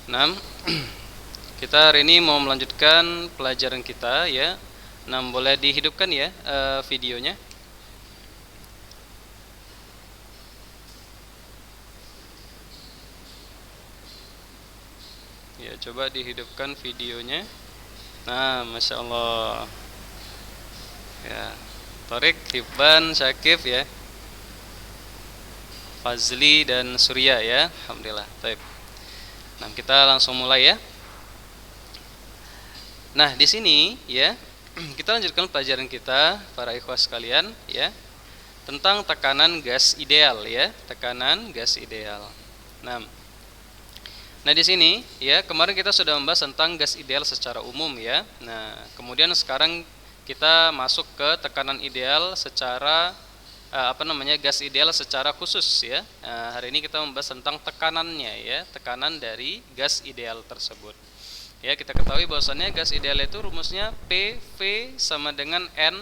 Nah, kita hari ini mau melanjutkan pelajaran kita ya. Nah, boleh dihidupkan ya videonya. Ya, coba dihidupkan videonya. Nah, masya Allah. Ya, Torik, Hibban, Syakif ya, Fazli dan Surya ya. Alhamdulillah. Baik. Nah, kita langsung mulai ya. Nah, di sini ya kita lanjutkan pelajaran kita para ikhwas sekalian ya, tentang tekanan gas ideal ya, tekanan gas ideal. Nah, nah di sini ya kemarin kita sudah membahas tentang gas ideal secara umum ya. Nah, kemudian sekarang kita masuk ke tekanan ideal secara gas ideal secara khusus ya. Hari ini kita membahas tentang tekanannya ya, tekanan dari gas ideal tersebut. Ya, kita ketahui bahwasannya gas ideal itu rumusnya PV sama dengan N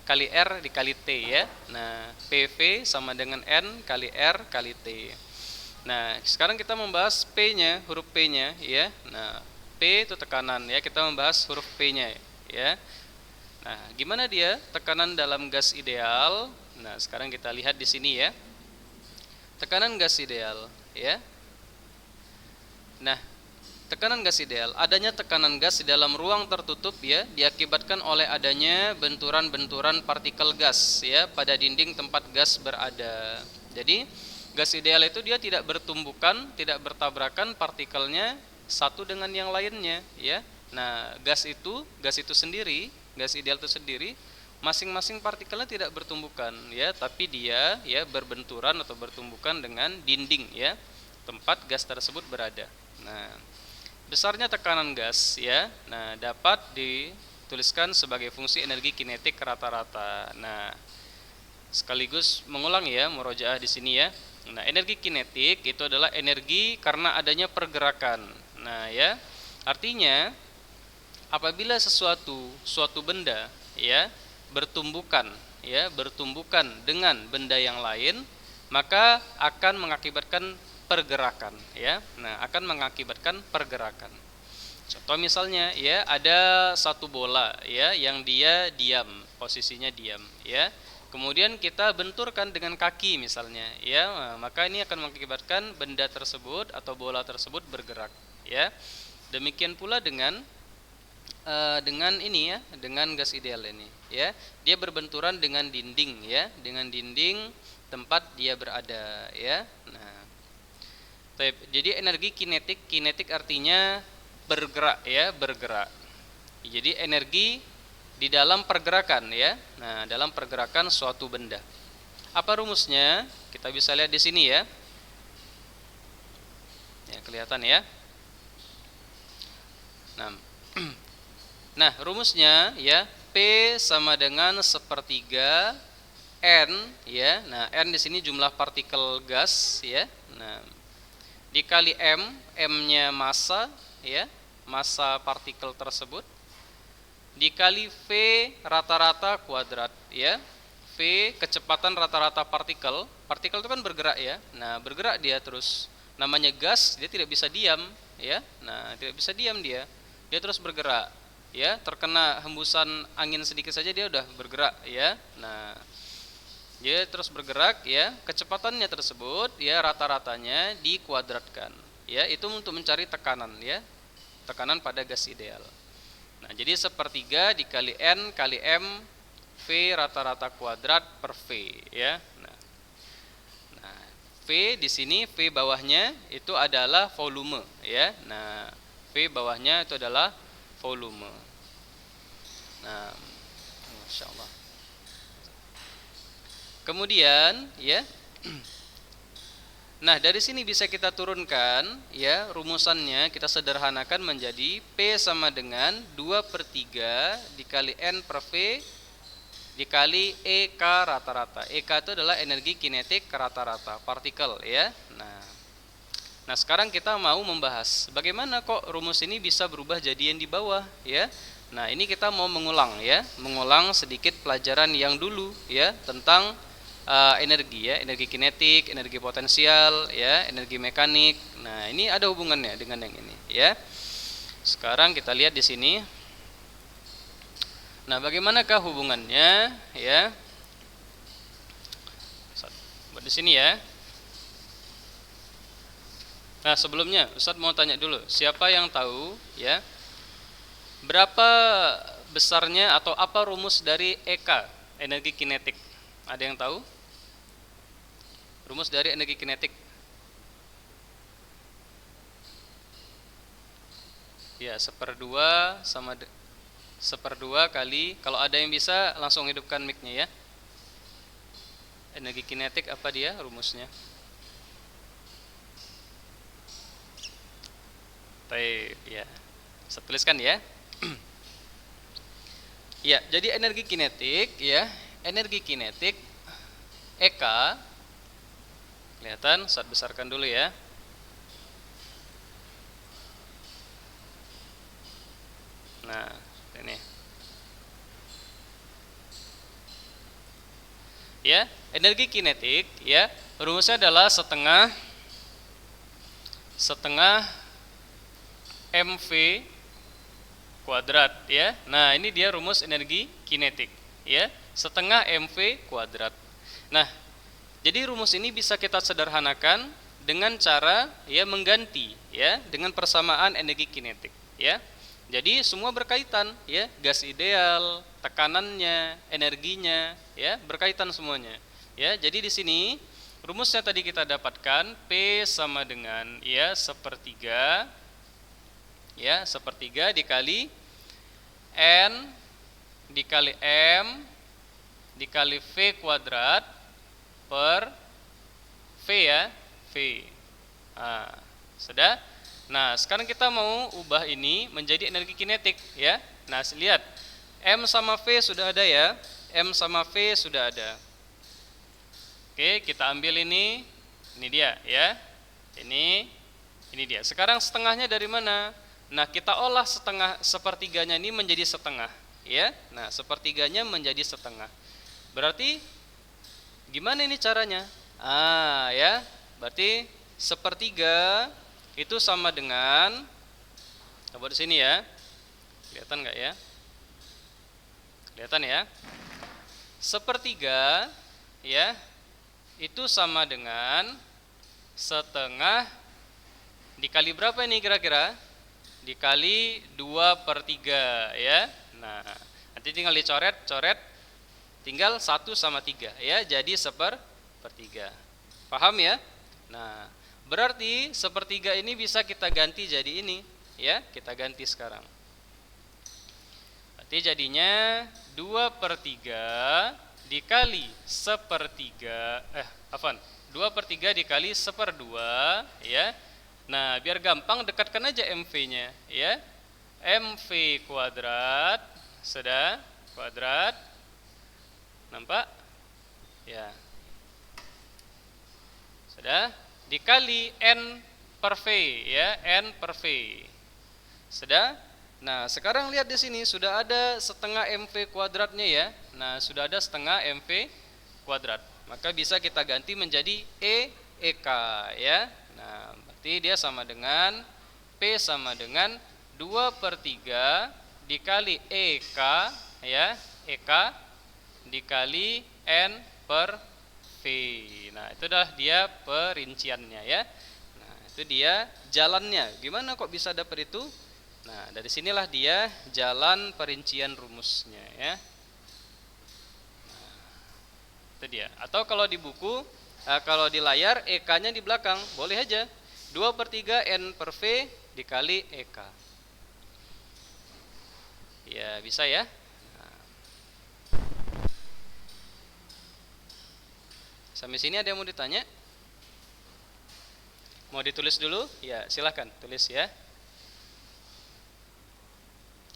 kali R dikali T ya. Nah, PV sama dengan N kali R kali T. Nah, sekarang kita membahas P-nya, huruf P-nya ya. Nah, P itu tekanan ya, kita membahas huruf P-nya ya. Nah, gimana dia tekanan dalam gas ideal? Nah, sekarang kita lihat di sini ya. Tekanan gas ideal ya. Nah, tekanan gas ideal, adanya tekanan gas di dalam ruang tertutup ya, diakibatkan oleh adanya benturan-benturan partikel gas ya pada dinding tempat gas berada. Jadi, gas ideal itu dia tidak bertumbukan, tidak bertabrakan partikelnya satu dengan yang lainnya ya. Nah, gas itu sendiri, gas ideal itu sendiri masing-masing partikelnya tidak bertumbukan ya, tapi dia ya berbenturan atau bertumbukan dengan dinding ya tempat gas tersebut berada. Nah, besarnya tekanan gas ya, nah dapat dituliskan sebagai fungsi energi kinetik rata-rata. Nah, sekaligus mengulang ya murojaah di sini ya. Nah, energi kinetik itu adalah energi karena adanya pergerakan. Nah, ya. Artinya apabila suatu benda ya bertumbukan dengan benda yang lain, maka akan mengakibatkan pergerakan ya. Nah, akan mengakibatkan pergerakan. Contoh misalnya ya, ada satu bola ya yang dia diam, posisinya diam ya. Kemudian kita benturkan dengan kaki misalnya ya, maka ini akan mengakibatkan benda tersebut atau bola tersebut bergerak ya. Demikian pula dengan ini ya, dengan gas ideal ini ya. Dia berbenturan dengan dinding ya, dengan dinding tempat dia berada ya. Nah, jadi energi kinetik artinya bergerak ya, bergerak. Jadi energi di dalam pergerakan ya. Nah, dalam pergerakan suatu benda. Apa rumusnya? Kita bisa lihat di sini ya. Ya, kelihatan ya. Nah, nah rumusnya ya, P sama dengan sepertiga N ya. Nah, N di sini jumlah partikel gas ya. Nah, dikali M, M-nya massa ya, massa partikel tersebut, dikali V rata-rata kuadrat ya. V kecepatan rata-rata partikel. Partikel itu kan bergerak ya. Nah, bergerak dia terus. Namanya gas, dia tidak bisa diam ya. Nah, tidak bisa diam dia. Dia terus bergerak ya. Terkena hembusan angin sedikit saja dia udah bergerak ya. Nah, dia terus bergerak ya. Kecepatannya tersebut ya rata-ratanya dikuadratkan ya. Itu untuk mencari tekanan ya. Tekanan pada gas ideal. Nah, jadi sepertiga dikali N kali M V rata-rata kuadrat per V ya. Nah, V di sini, V bawahnya itu adalah volume ya. Nah, V bawahnya itu adalah volume. Nah, insyaallah. Kemudian ya. Nah, dari sini bisa kita turunkan ya, rumusannya kita sederhanakan menjadi P sama dengan 2/3 dikali N per V dikali EK rata-rata. EK itu adalah energi kinetik rata-rata partikel ya. Nah, sekarang kita mau membahas bagaimana kok rumus ini bisa berubah jadi yang di bawah ya. Nah, ini kita mau mengulang ya, mengulang sedikit pelajaran yang dulu ya tentang energi ya, energi kinetik, energi potensial ya, energi mekanik. Nah, ini ada hubungannya dengan yang ini ya. Sekarang kita lihat di sini. Nah, bagaimanakah hubungannya ya? Buat di sini ya. Nah, sebelumnya Ustadz mau tanya dulu, siapa yang tahu ya berapa besarnya atau apa rumus dari EK, energi kinetik? Ada yang tahu? Rumus dari energi kinetik? Ya, seperdua kali, kalau ada yang bisa langsung hidupkan mic-nya ya. Energi kinetik apa dia rumusnya? Baik, ya. Saya tuliskan ya. Ya, jadi energi kinetik ya, energi kinetik EK kelihatan, saya besarkan dulu ya. Nah, ini. Ya, energi kinetik ya, rumusnya adalah setengah mv kuadrat ya. Nah, ini dia rumus energi kinetik ya, setengah mv kuadrat. Nah, jadi rumus ini bisa kita sederhanakan dengan cara ya mengganti ya dengan persamaan energi kinetik ya. Jadi semua berkaitan ya, gas ideal, tekanannya, energinya ya, berkaitan semuanya. Ya, jadi di sini rumusnya tadi kita dapatkan P sama dengan ya sepertiga dikali N dikali M dikali V kuadrat per V ya, V. Nah, sudah. Nah, sekarang kita mau ubah ini menjadi energi kinetik ya. Nah, lihat. M sama V sudah ada ya. M sama V sudah ada. Oke, kita ambil ini. Ini dia ya. Ini dia. Sekarang setengahnya dari mana? Nah, kita olah sepertiganya ini menjadi setengah ya. Nah, sepertiganya menjadi setengah. Berarti gimana ini caranya? Ya. Berarti sepertiga itu sama dengan, coba di sini ya, kelihatan nggak ya? Kelihatan ya? Sepertiga ya itu sama dengan setengah dikali berapa ini kira-kira? Dikali 2/3 ya. Nah, nanti tinggal dicoret, tinggal 1 sama 3 ya, jadi 1/3. Paham ya? Nah, berarti sepertiga ini bisa kita ganti jadi ini ya, kita ganti sekarang. Berarti jadinya 2/3 dikali 2/3 dikali 1/2 ya. Nah, biar gampang dekatkan aja MV-nya ya. MV kuadrat sudah kuadrat. Nampak? Ya. Sudah? Dikali N per V ya, N per V. Sudah? Nah, sekarang lihat di sini sudah ada setengah MV kuadratnya ya. Nah, sudah ada setengah MV kuadrat. Maka bisa kita ganti menjadi EK ya. Nah, berarti dia sama dengan P sama dengan 2/3 dikali EK ya, EK dikali N per V. Nah, itu dah dia perinciannya ya. Nah, itu dia jalannya. Gimana kok bisa dapat itu? Nah, dari sinilah dia jalan perincian rumusnya ya. Nah, itu dia. Atau kalau di buku, kalau di layar EK-nya di belakang, boleh aja. 2/3 N per V dikali EK. Ya, bisa ya. Sampai sini ada yang mau ditanya? Mau ditulis dulu? Ya, silahkan tulis ya.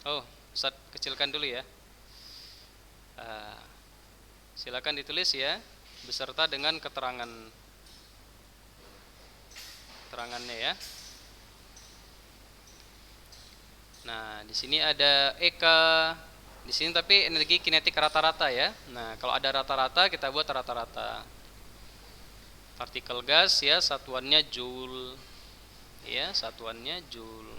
Oh, Ustaz kecilkan dulu ya. Silakan ditulis ya, beserta dengan keterangannya ya. Nah, di sini ada EK Di sini tapi energi kinetik rata-rata ya. Nah, kalau ada rata-rata kita buat rata-rata. Partikel gas ya satuannya joule. Ya, satuannya joule.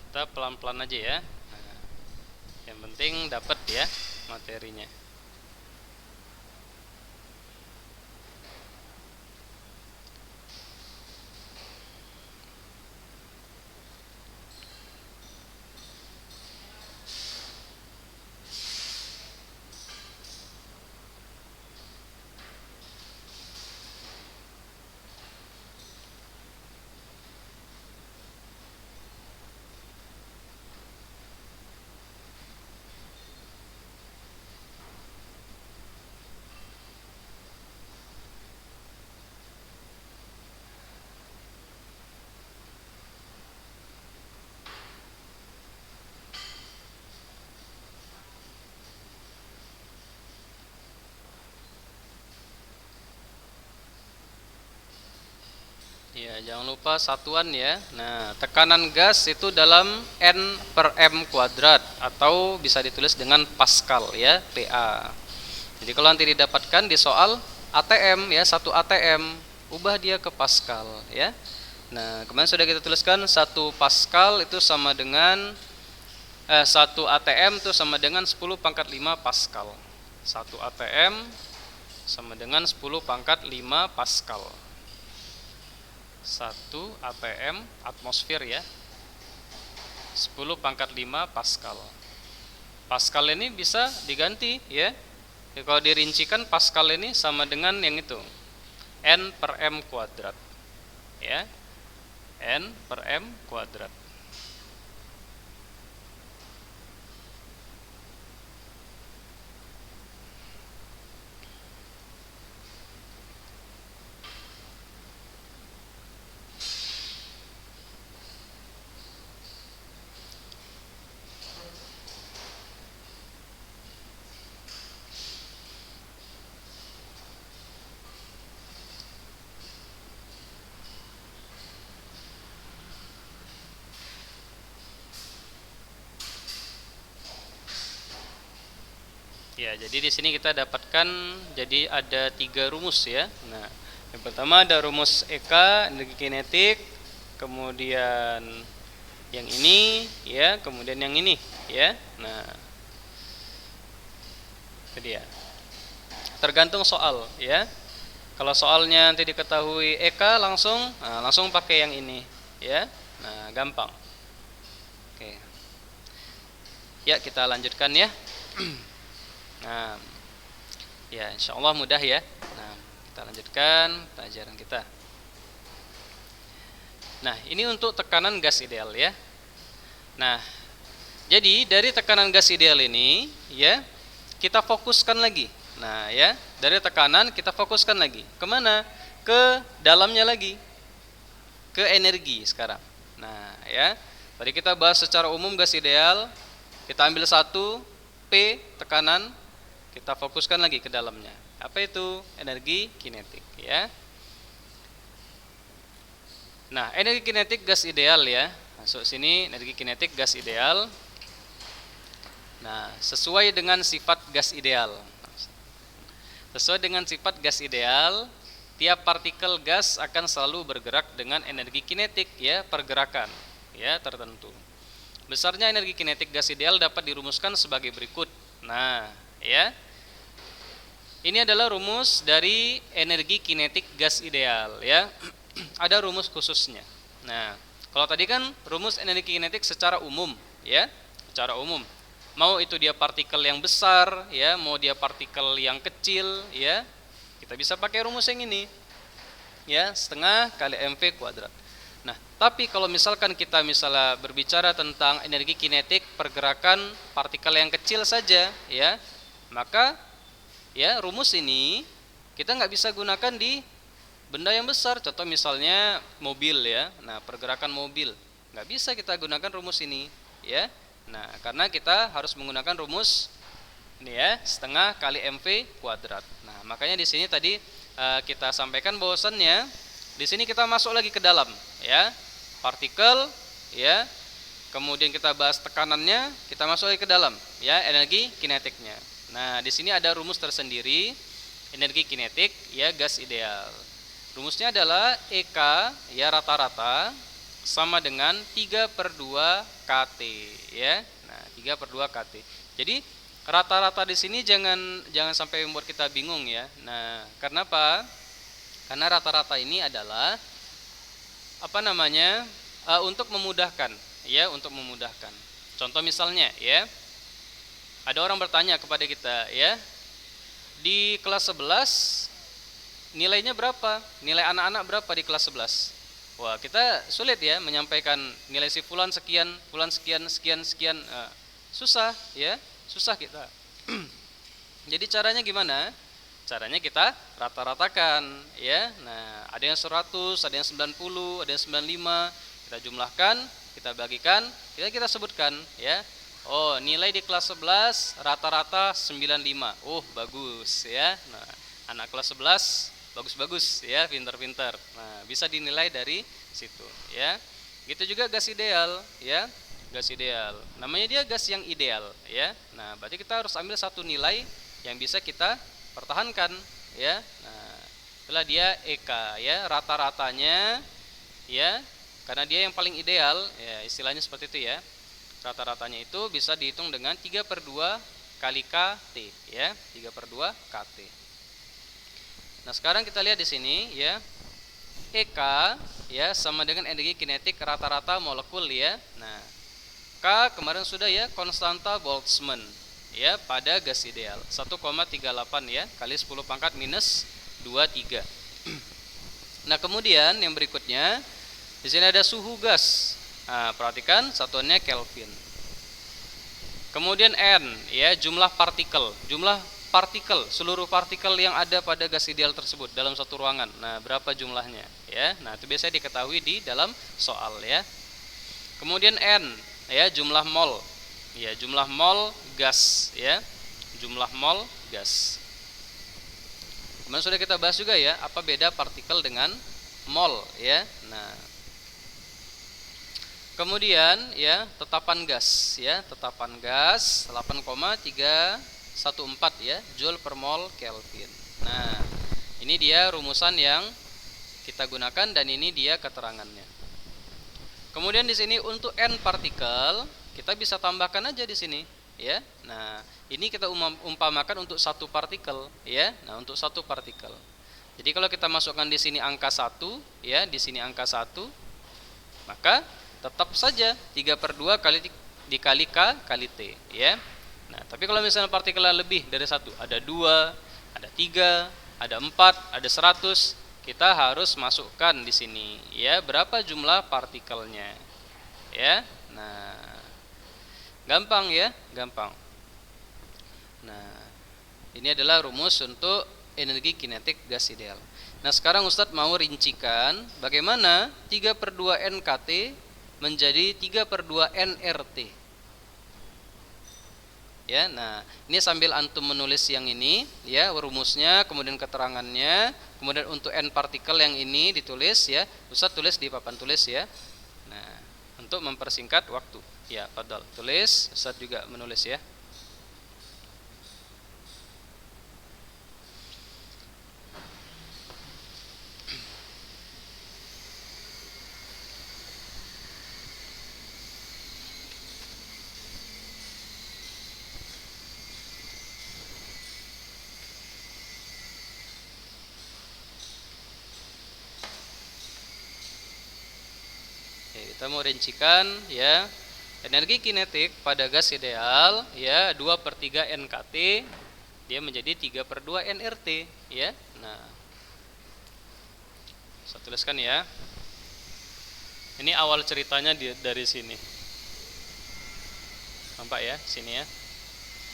Kita pelan-pelan aja ya. Nah, yang penting dapat ya materinya. Ya, jangan lupa satuan ya. Nah, tekanan gas itu dalam N per M kuadrat atau bisa ditulis dengan Pascal ya, PA. Jadi kalau nanti didapatkan di soal ATM ya, 1 ATM, ubah dia ke Pascal ya. Nah, kemarin sudah kita tuliskan 1 Pascal itu sama dengan 1 ATM itu sama dengan 10 pangkat 5 Pascal. 1 ATM sama dengan 10 pangkat 5 Pascal. 1 ATM atmosfer ya, 10 pangkat 5 Pascal. Pascal ini bisa diganti ya. Kalau dirincikan Pascal ini sama dengan yang itu, N per M kuadrat ya, N per M kuadrat. Ya, jadi di sini kita dapatkan jadi ada 3 rumus ya. Nah, yang pertama ada rumus EK energi kinetik, kemudian yang ini ya, kemudian yang ini ya. Nah, itu dia. Tergantung soal ya. Kalau soalnya nanti diketahui EK langsung pakai yang ini ya. Nah, gampang. Oke. Ya, kita lanjutkan ya. Nah, ya insya Allah mudah ya. Nah, kita lanjutkan pelajaran kita. Nah, ini untuk tekanan gas ideal ya. Nah, jadi dari tekanan gas ideal ini ya, kita fokuskan lagi. Nah ya, dari tekanan kita fokuskan lagi. Kemana? Ke dalamnya lagi, ke energi sekarang. Nah ya, tadi kita bahas secara umum gas ideal. Kita ambil 1 P tekanan, kita fokuskan lagi ke dalamnya. Apa itu? Energi kinetik ya. Nah, energi kinetik gas ideal ya. Masuk sini energi kinetik gas ideal. Nah, sesuai dengan sifat gas ideal. Sesuai dengan sifat gas ideal, tiap partikel gas akan selalu bergerak dengan energi kinetik ya, pergerakan ya tertentu. Besarnya energi kinetik gas ideal dapat dirumuskan sebagai berikut. Nah, ya. Ini adalah rumus dari energi kinetik gas ideal ya. Ada rumus khususnya. Nah, kalau tadi kan rumus energi kinetik secara umum ya, secara umum. Mau itu dia partikel yang besar ya, mau dia partikel yang kecil ya, kita bisa pakai rumus yang ini ya, setengah kali mv kuadrat. Nah, tapi kalau misalkan kita misalnya berbicara tentang energi kinetik pergerakan partikel yang kecil saja ya, maka ya rumus ini kita nggak bisa gunakan di benda yang besar. Contoh misalnya mobil ya, nah pergerakan mobil nggak bisa kita gunakan rumus ini ya. Nah, karena kita harus menggunakan rumus ini ya, setengah kali mv kuadrat. Nah, makanya di sini tadi kita sampaikan bahwasannya di sini kita masuk lagi ke dalam, ya, partikel, ya. Kemudian kita bahas tekanannya, kita masuk lagi ke dalam, ya, energi kinetiknya. Nah, di sini ada rumus tersendiri energi kinetik, ya, gas ideal. Rumusnya adalah EK, ya, rata-rata sama dengan 3/2 kT, ya. Nah, 3/2 kT. Jadi rata-rata di sini jangan sampai membuat kita bingung, ya. Nah, karena apa? Karena rata-rata ini adalah untuk memudahkan, ya, untuk memudahkan. Contoh misalnya, ya, ada orang bertanya kepada kita, ya, di kelas 11 nilainya berapa? Nilai anak-anak berapa di kelas 11? Wah, kita sulit, ya, menyampaikan nilai si fulan sekian sekian. Susah, ya, susah kita. Jadi caranya gimana? Caranya kita rata-ratakan, ya. Nah, ada yang 100, ada yang 90, ada yang 95. Kita jumlahkan, kita bagikan, kita sebutkan, ya. Oh, nilai di kelas 11 rata-rata 95. Oh, bagus, ya. Nah, anak kelas 11 bagus-bagus, ya, pintar-pintar. Nah, bisa dinilai dari situ, ya. Gitu juga gas ideal, ya. Gas ideal. Namanya dia gas yang ideal, ya. Nah, berarti kita harus ambil satu nilai yang bisa kita pertahankan, ya. Nah, itulah dia EK, ya, rata-ratanya, ya, karena dia yang paling ideal, ya, istilahnya seperti itu, ya. Rata-ratanya itu bisa dihitung dengan 3/2 kali KT, ya, 3/2 KT. Nah, sekarang kita lihat di sini, ya, EK, ya, sama dengan energi kinetik rata-rata molekul, ya. Nah, K kemarin sudah, ya, konstanta Boltzmann, ya, pada gas ideal 1,38, ya, kali 10 pangkat minus 23. Nah, kemudian yang berikutnya di sini ada suhu gas. Nah, perhatikan satuannya Kelvin. Kemudian N, ya, jumlah partikel seluruh partikel yang ada pada gas ideal tersebut dalam satu ruangan. Nah, berapa jumlahnya, ya. Nah, itu biasanya diketahui di dalam soal, ya. Kemudian N, ya, jumlah mol. Ya, jumlah mol gas, ya. Jumlah mol gas. Kemudian sudah kita bahas juga, ya, apa beda partikel dengan mol, ya. Nah, kemudian, ya, tetapan gas, ya, tetapan gas 8,314, ya, joule per mol Kelvin. Nah, ini dia rumusan yang kita gunakan dan ini dia keterangannya. Kemudian di sini untuk N partikel kita bisa tambahkan aja di sini, ya. Nah, ini kita umpamakan untuk satu partikel, ya. Nah, untuk satu partikel. Jadi kalau kita masukkan di sini angka 1, ya, di sini angka 1, maka tetap saja 3/2 dikali K kali T, ya. Nah, tapi kalau misalnya partikelnya lebih dari 1, ada 2, ada 3, ada 4, ada 100, kita harus masukkan di sini, ya, berapa jumlah partikelnya, ya. Nah, gampang, ya, gampang. Nah, ini adalah rumus untuk energi kinetik gas ideal. Nah, sekarang Ustadz mau rincikan bagaimana 3/2 NKT menjadi 3/2 NRT. Ya, nah, ini sambil antum menulis yang ini, ya, rumusnya, kemudian keterangannya, kemudian untuk N partikel yang ini ditulis, ya. Ustadz tulis di papan tulis, ya. Nah, untuk mempersingkat waktu. Ya, padahal tulis, Ustadz juga menulis, ya. Kita mau rincikan, ya, energi kinetik pada gas ideal, ya, 2/3 NKT, dia menjadi 3/2 NRT, ya. Nah, saya tuliskan, ya. Ini awal ceritanya dari sini. Nampak, ya, sini, ya.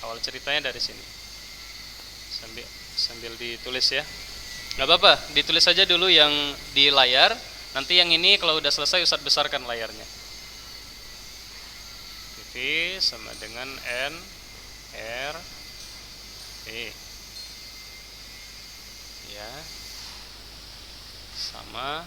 Awal ceritanya dari sini. Sambil ditulis, ya. Nggak apa-apa, ditulis saja dulu yang di layar. Nanti yang ini kalau udah selesai Ustadz besarkan layarnya. V sama dengan N R T, ya. pertama.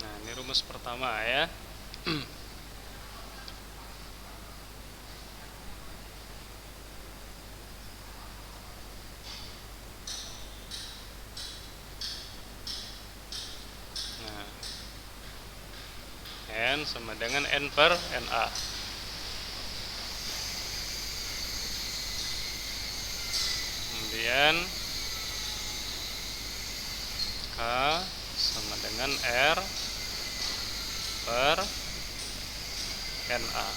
Nah, ini rumus pertama ya. Nah, N sama dengan N per NA. Kemudian K sama dengan R per NA.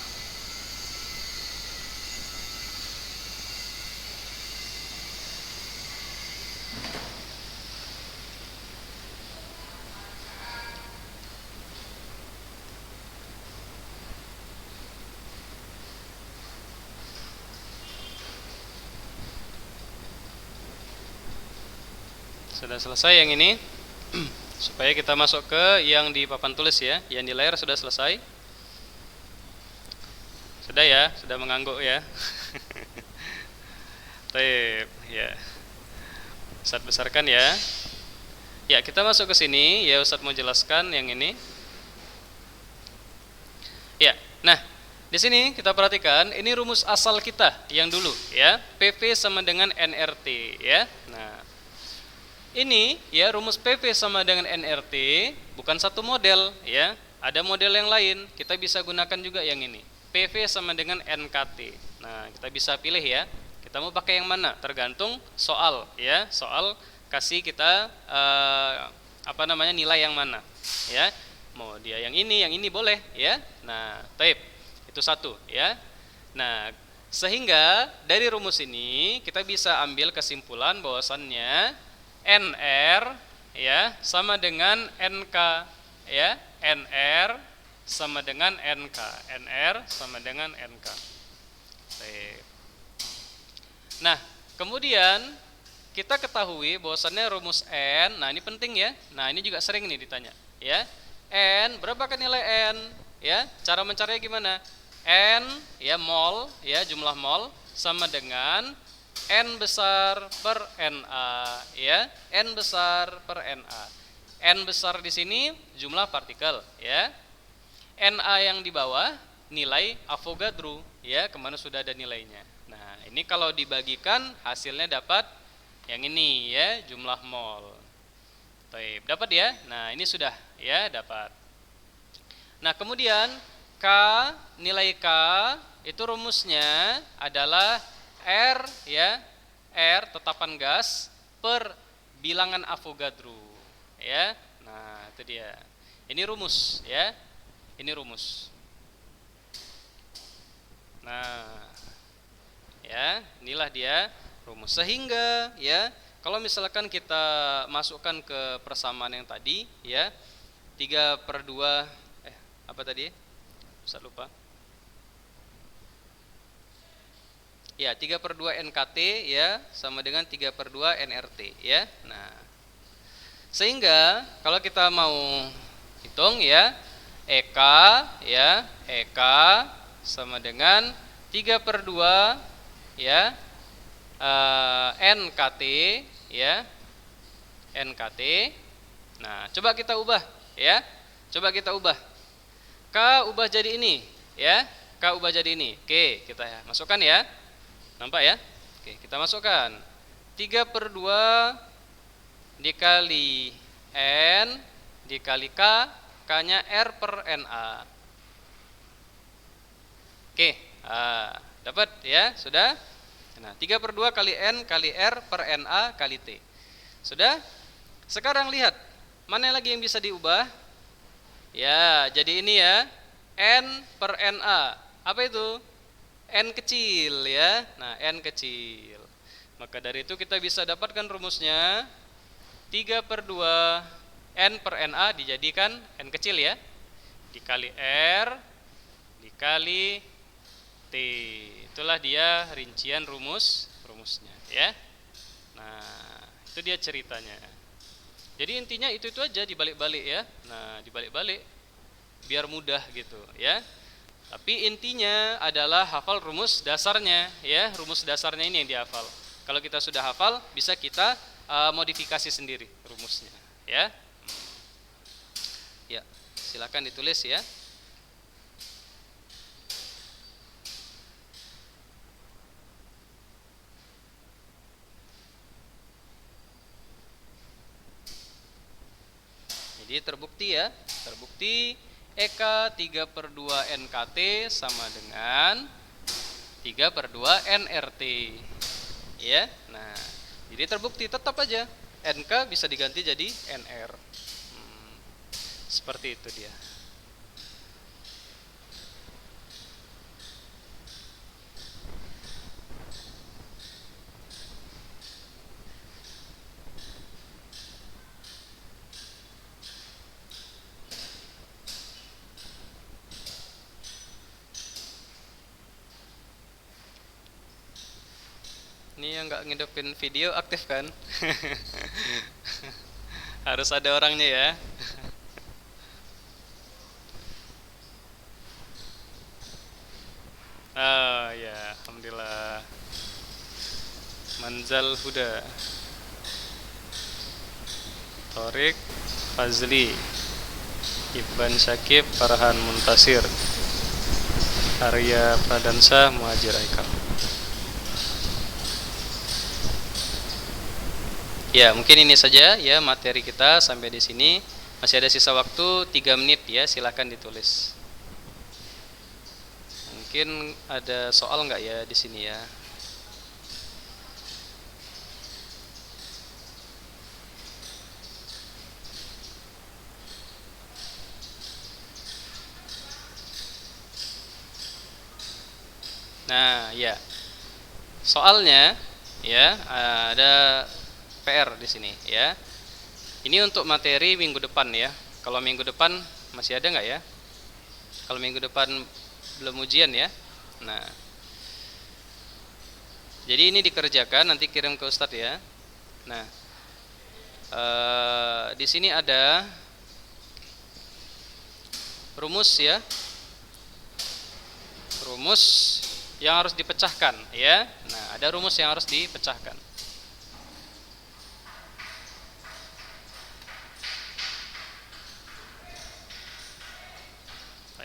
Sudah selesai yang ini. Supaya kita masuk ke yang di papan tulis ya. Yang di layar sudah selesai. Sudah ya, sudah mengangguk ya. Baik, ya. Ustaz besarkan ya. Ya, kita masuk ke sini. Ya, Ustaz mau jelaskan yang ini. Ya, nah di sini kita perhatikan ini rumus asal kita yang dulu ya. PV sama dengan nRT ya. Nah, ini ya rumus PV sama dengan nRT bukan satu model ya. Ada model yang lain. Kita bisa gunakan juga yang ini. PV sama dengan NKT. Nah, kita bisa pilih ya. Kita mau pakai yang mana? Tergantung soal ya. Soal kasih kita nilai yang mana ya. Mau dia yang ini boleh ya. Nah, tape itu satu ya. Nah, sehingga dari rumus ini kita bisa ambil kesimpulan bahwasannya NR ya sama dengan NK ya. NR sama dengan NK. NR sama dengan NK. Baik. Nah, kemudian kita ketahui bahwasannya rumus N, nah ini penting ya. Nah, ini juga sering nih ditanya ya. N, berapa kan nilai N? Ya, cara mencarinya gimana? N ya mol ya, jumlah mol sama dengan N besar per NA ya. N besar per NA. N besar di sini jumlah partikel ya. NA yang di bawah nilai Avogadro ya, kemana sudah ada nilainya. Nah, ini kalau dibagikan hasilnya dapat yang ini ya, jumlah mol. Baik, dapat ya? Nah, ini sudah ya, dapat. Nah, kemudian K, nilai K itu rumusnya adalah R ya, R tetapan gas per bilangan Avogadro ya. Nah, itu dia. Ini rumus ya. Ini rumus. Nah, ya, inilah dia rumus. Sehingga ya, kalau misalkan kita masukkan ke persamaan yang tadi ya, 3/2 apa tadi? Ustaz lupa. Ya, 3/2 NKT ya sama dengan 3/2 NRT ya. Nah, sehingga kalau kita mau hitung ya, EK ya, EK sama dengan 3/2 ya NKT ya, NKT. Nah, coba kita ubah ya. Coba kita ubah. K ubah jadi ini ya. K ubah jadi ini. Oke, kita masukkan ya. Nampak ya? Oke, kita masukkan 3/2 dikali N dikali K, K nya R per NA. Oke, Dapat ya, sudah? Nah, 3/2 kali N kali R per NA kali T. Sudah? Sekarang lihat, mana lagi yang bisa diubah? Ya, jadi ini ya, N per NA. Apa itu? N kecil ya. Nah, N kecil. Maka dari itu kita bisa dapatkan rumusnya 3/2 N per NA dijadikan N kecil ya, dikali R dikali T. Itulah dia rincian rumusnya ya. Nah, itu dia ceritanya. Jadi intinya itu aja dibalik-balik ya. Nah, dibalik-balik biar mudah gitu ya. Tapi intinya adalah hafal rumus dasarnya ya. Rumus dasarnya ini yang dihafal. Kalau kita sudah hafal, bisa kita modifikasi sendiri rumusnya ya. Ya, silakan ditulis ya. Jadi terbukti EK 3/2 NKT sama dengan 3/2 NRT. Ya. Nah, jadi terbukti tetap aja NK bisa diganti jadi NR. Seperti itu dia. Ini yang nggak ngidupin video aktif kan? Harus ada orangnya ya. Oh ya, alhamdulillah. Manzal Huda, Torik, Fazli, Ibn Syakib, Farhan Muntasir, Arya Pradansa, Muhajir Aikam. Ya, mungkin ini saja ya materi kita sampai di sini. Masih ada sisa waktu 3 menit ya, silakan ditulis. Mungkin ada soal nggak ya di sini ya? Nah, ya. Soalnya ya ada PR di sini ya. Ini untuk materi minggu depan ya. Kalau minggu depan masih ada nggak ya? Kalau minggu depan belum ujian ya. Nah, jadi ini dikerjakan nanti kirim ke Ustadz ya. Nah, di sini ada rumus ya. Rumus yang harus dipecahkan ya. Nah, ada rumus yang harus dipecahkan.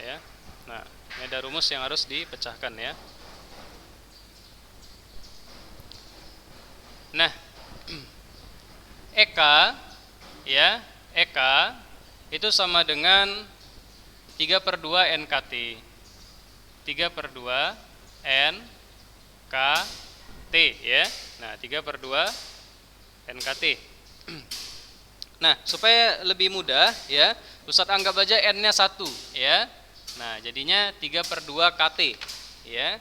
Ya. Nah, ini ada rumus yang harus dipecahkan ya. Nah, EK ya, EK itu sama dengan 3/2 NKT. 3/2 NKT ya. Nah, 3/2 NKT. Nah, supaya lebih mudah ya, Ustadz anggap aja N-nya 1 ya. Nah, jadinya 3/2 KT ya.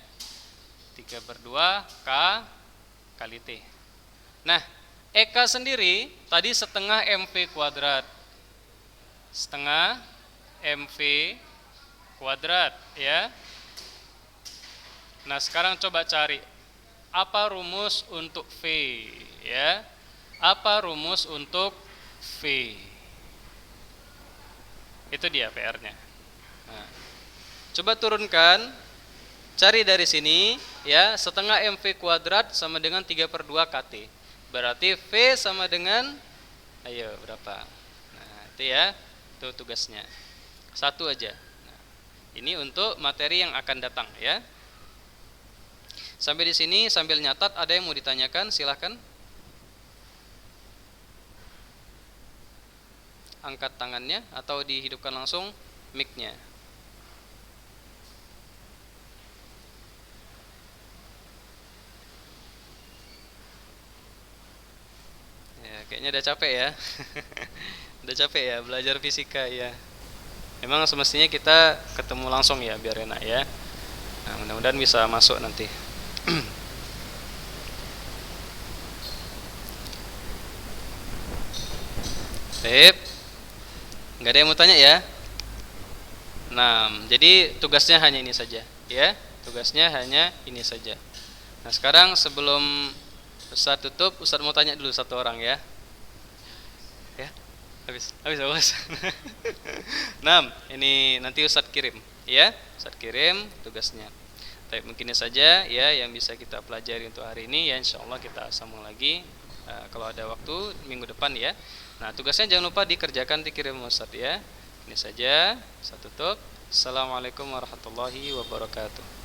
3/2 K kali T. Nah, EK sendiri tadi setengah MV kuadrat. Setengah MV kuadrat ya. Nah, sekarang coba cari apa rumus untuk V ya. Apa rumus untuk V? Itu dia PR-nya. Nah, coba turunkan, cari dari sini ya, setengah MV kuadrat sama dengan 3/2 KT. Berarti V sama dengan, ayo berapa? Nah, itu ya, itu tugasnya. 1 aja. Nah, ini untuk materi yang akan datang ya. Sampai di sini sambil nyatat, ada yang mau ditanyakan? Silahkan. Angkat tangannya atau dihidupkan langsung mic-nya. Kayaknya udah capek ya. Udah capek ya belajar fisika ya. Memang semestinya kita ketemu langsung ya biar enak ya. Nah, mudah-mudahan bisa masuk nanti. Sip. Nggak ada yang mau tanya ya? Nah, jadi tugasnya hanya ini saja ya. Tugasnya hanya ini saja. Nah, sekarang sebelum Ustaz tutup, Ustaz mau tanya dulu satu orang ya. Ya. Habis habis. Nah, ini nanti Ustaz kirim ya. Ustaz kirim tugasnya. Tapi mungkin saja ya yang bisa kita pelajari untuk hari ini ya, insyaallah kita sambung lagi kalau ada waktu minggu depan ya. Nah, tugasnya jangan lupa dikerjakan, dikirim Ustaz ya. Ini saja, saya tutup. Assalamualaikum warahmatullahi wabarakatuh.